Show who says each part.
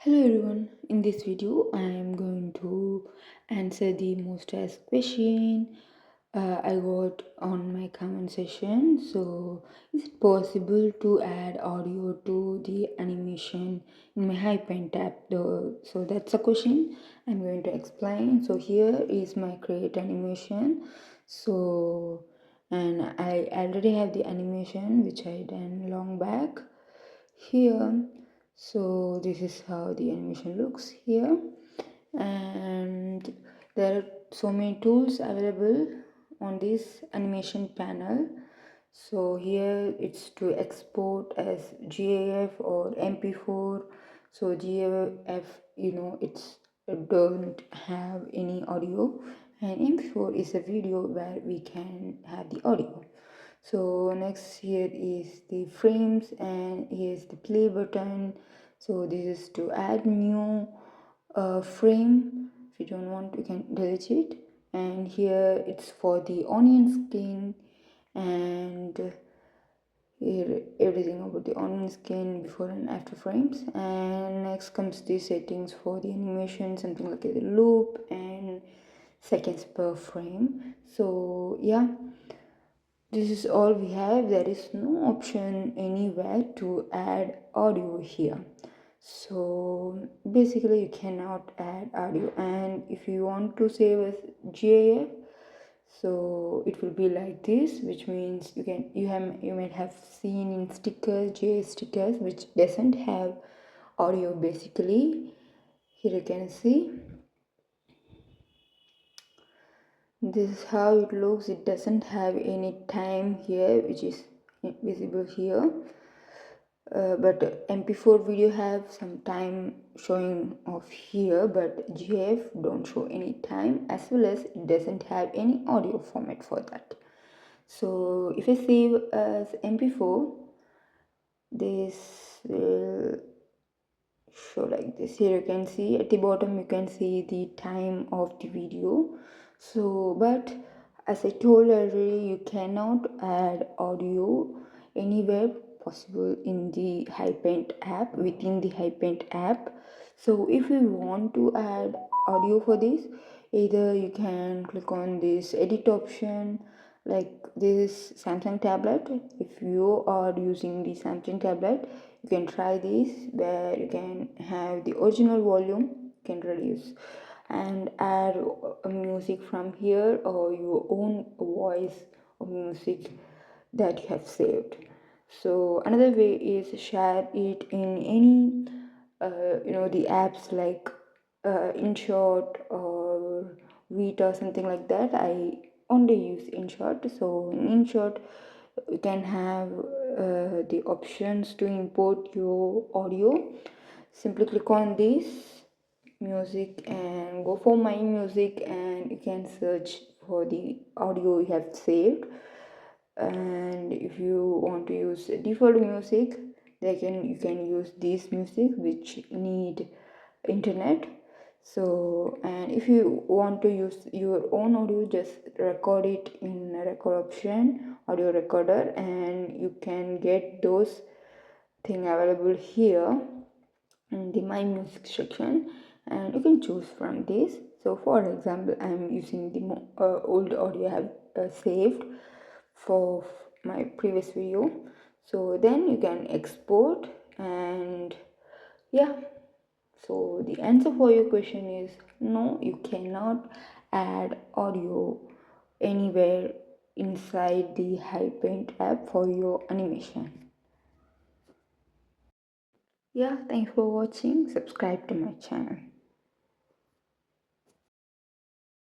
Speaker 1: Hello everyone, in this video I am going to answer the most asked question I got on my comment section. So, is it possible to add audio to the animation in my Hipaint tab? So that's a question I'm going to explain. So here is my create animation. So, and I already have the animation which I done long back here. So this is how the animation looks here, and there are so many tools available on this animation panel. So here it's to export as GIF or MP4. So GIF, it's don't have any audio, and MP4 is a video where we can have the audio. So next here is the frames, and here's the play button. So this is to add new frame. If you don't want, you can delete it. And here it's for the onion skin, and here everything about the onion skin before and after frames. And next comes the settings for the animation, something like the loop and seconds per frame. So yeah, this is all we have. There is no option anywhere to add audio here. So basically you cannot add audio, and if you want to save as GIF, so it will be like this, which means you might have seen in stickers, GIF stickers, which doesn't have audio. Basically here you can see this is how it looks. It doesn't have any time here, which is visible here, but MP4 video have some time showing off here, but GIF don't show any time, as well as it doesn't have any audio format for that. So if I save as MP4, this will show like this. Here you can see at the bottom, you can see the time of the video. So but as I told already, you cannot add audio anywhere possible in the Hipaint app, within the Hipaint app. So if you want to add audio for this, either you can click on this edit option, like this Samsung tablet. If you are using the Samsung tablet, you can try this, where you can have the original volume, you can reduce and add music from here, or your own voice of music that you have saved. So another way is share it in any the apps like InShot or Vita or something like that. I only use InShot. So in InShot you can have the options to import your audio. Simply click on this music and go for my music, and you can search for the audio you have saved. And if you want to use default music, you can use this music which need internet. So, and if you want to use your own audio, just record it in a record option, audio recorder, and you can get those thing available here in the my music section, and you can choose from this. So for example, I'm using the old audio I have saved for my previous video. So then you can export, and yeah, so the answer for your question is no, you cannot add audio anywhere inside the Hipaint app for your animation. Yeah, thanks for watching. Subscribe to my channel.